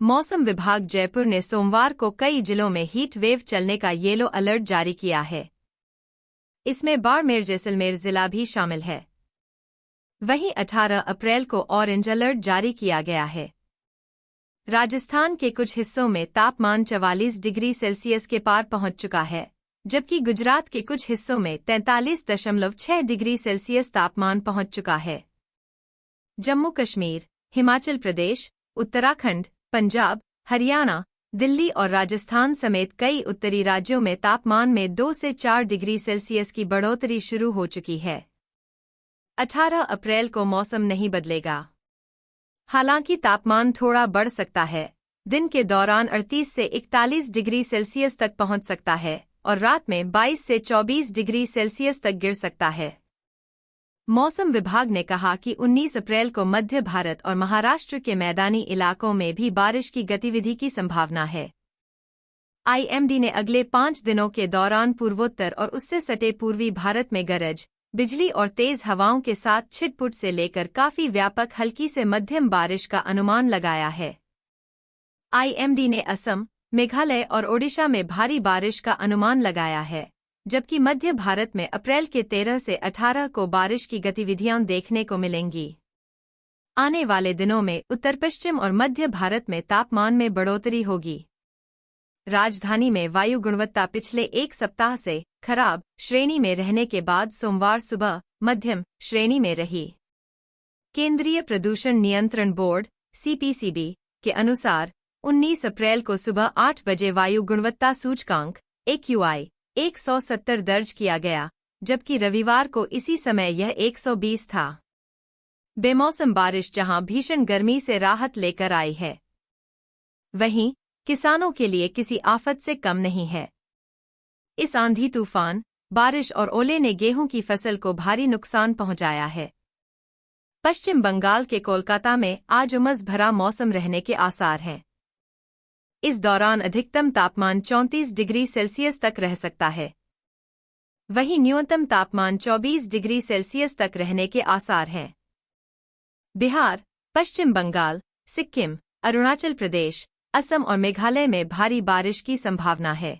मौसम विभाग जयपुर ने सोमवार को कई जिलों में हीट वेव चलने का येलो अलर्ट जारी किया है। इसमें बाड़मेर जैसलमेर जिला भी शामिल है। वहीं 18 अप्रैल को ऑरेंज अलर्ट जारी किया गया है। राजस्थान के कुछ हिस्सों में तापमान 44 डिग्री सेल्सियस के पार पहुंच चुका है, जबकि गुजरात के कुछ हिस्सों में 43.6 डिग्री सेल्सियस तापमान पहुंच चुका है। जम्मू कश्मीर, हिमाचल प्रदेश, उत्तराखंड, पंजाब, हरियाणा, दिल्ली और राजस्थान समेत कई उत्तरी राज्यों में तापमान में 2 से 4 डिग्री सेल्सियस की बढ़ोतरी शुरू हो चुकी है। 18 अप्रैल को मौसम नहीं बदलेगा। हालांकि तापमान थोड़ा बढ़ सकता है। दिन के दौरान 38 से 41 डिग्री सेल्सियस तक पहुंच सकता है और रात में 22 से 24 डिग्री सेल्सियस तक गिर सकता है। मौसम विभाग ने कहा कि 19 अप्रैल को मध्य भारत और महाराष्ट्र के मैदानी इलाकों में भी बारिश की गतिविधि की संभावना है। आईएमडी ने अगले 5 दिनों के दौरान पूर्वोत्तर और उससे सटे पूर्वी भारत में गरज, बिजली और तेज हवाओं के साथ छिटपुट से लेकर काफी व्यापक हल्की से मध्यम बारिश का अनुमान लगाया है। आईएमडी ने असम, मेघालय और ओडिशा में भारी बारिश का अनुमान लगाया है, जबकि मध्य भारत में अप्रैल के 13 से 18 को बारिश की गतिविधियां देखने को मिलेंगी। आने वाले दिनों में उत्तर पश्चिम और मध्य भारत में तापमान में बढ़ोतरी होगी। राजधानी में वायु गुणवत्ता पिछले एक सप्ताह से खराब श्रेणी में रहने के बाद सोमवार सुबह मध्यम श्रेणी में रही। केंद्रीय प्रदूषण नियंत्रण बोर्ड (सीपीसीबी) के अनुसार 19 अप्रैल को सुबह 8 बजे वायु गुणवत्ता सूचकांक AQI 170 दर्ज किया गया, जबकि रविवार को इसी समय यह 120 था। बेमौसम बारिश जहां भीषण गर्मी से राहत लेकर आई है, वहीं किसानों के लिए किसी आफत से कम नहीं है। इस आंधी तूफान, बारिश और ओले ने गेहूं की फसल को भारी नुकसान पहुंचाया है। पश्चिम बंगाल के कोलकाता में आज उमस भरा मौसम रहने के आसार हैं। इस दौरान अधिकतम तापमान 34 डिग्री सेल्सियस तक रह सकता है। वहीं न्यूनतम तापमान 24 डिग्री सेल्सियस तक रहने के आसार हैं। बिहार, पश्चिम बंगाल, सिक्किम, अरुणाचल प्रदेश, असम और मेघालय में भारी बारिश की संभावना है।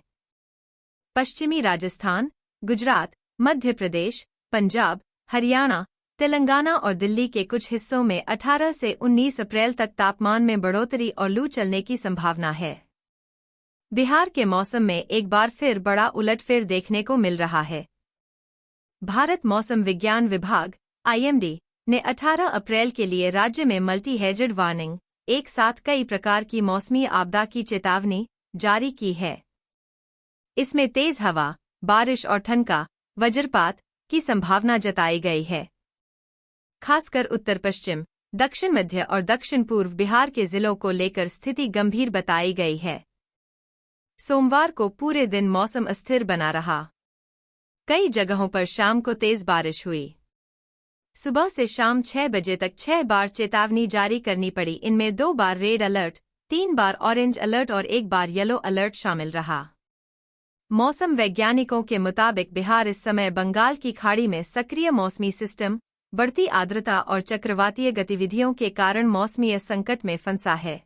पश्चिमी राजस्थान, गुजरात, मध्य प्रदेश, पंजाब, हरियाणा, तेलंगाना और दिल्ली के कुछ हिस्सों में 18 से 19 अप्रैल तक तापमान में बढ़ोतरी और लू चलने की संभावना है। बिहार के मौसम में एक बार फिर बड़ा उलटफेर देखने को मिल रहा है। भारत मौसम विज्ञान विभाग (आईएमडी) ने 18 अप्रैल के लिए राज्य में मल्टी हैजर्ड वार्निंग, एक साथ कई प्रकार की मौसमी आपदा की चेतावनी जारी की है। इसमें तेज हवा, बारिश और ठनका, वज्रपात की संभावना जताई गई है। खासकर उत्तर पश्चिम, दक्षिण मध्य और दक्षिण पूर्व बिहार के जिलों को लेकर स्थिति गंभीर बताई गई है। सोमवार को पूरे दिन मौसम अस्थिर बना रहा। कई जगहों पर शाम को तेज बारिश हुई। सुबह से शाम 6 बजे तक 6 बार चेतावनी जारी करनी पड़ी। इनमें 2 बार रेड अलर्ट, 3 बार ऑरेंज अलर्ट और 1 बार येलो अलर्ट शामिल रहा। मौसम वैज्ञानिकों के मुताबिक बिहार इस समय बंगाल की खाड़ी में सक्रिय मौसमी सिस्टम, बढ़ती आर्द्रता और चक्रवातीय गतिविधियों के कारण मौसमी संकट में फंसा है।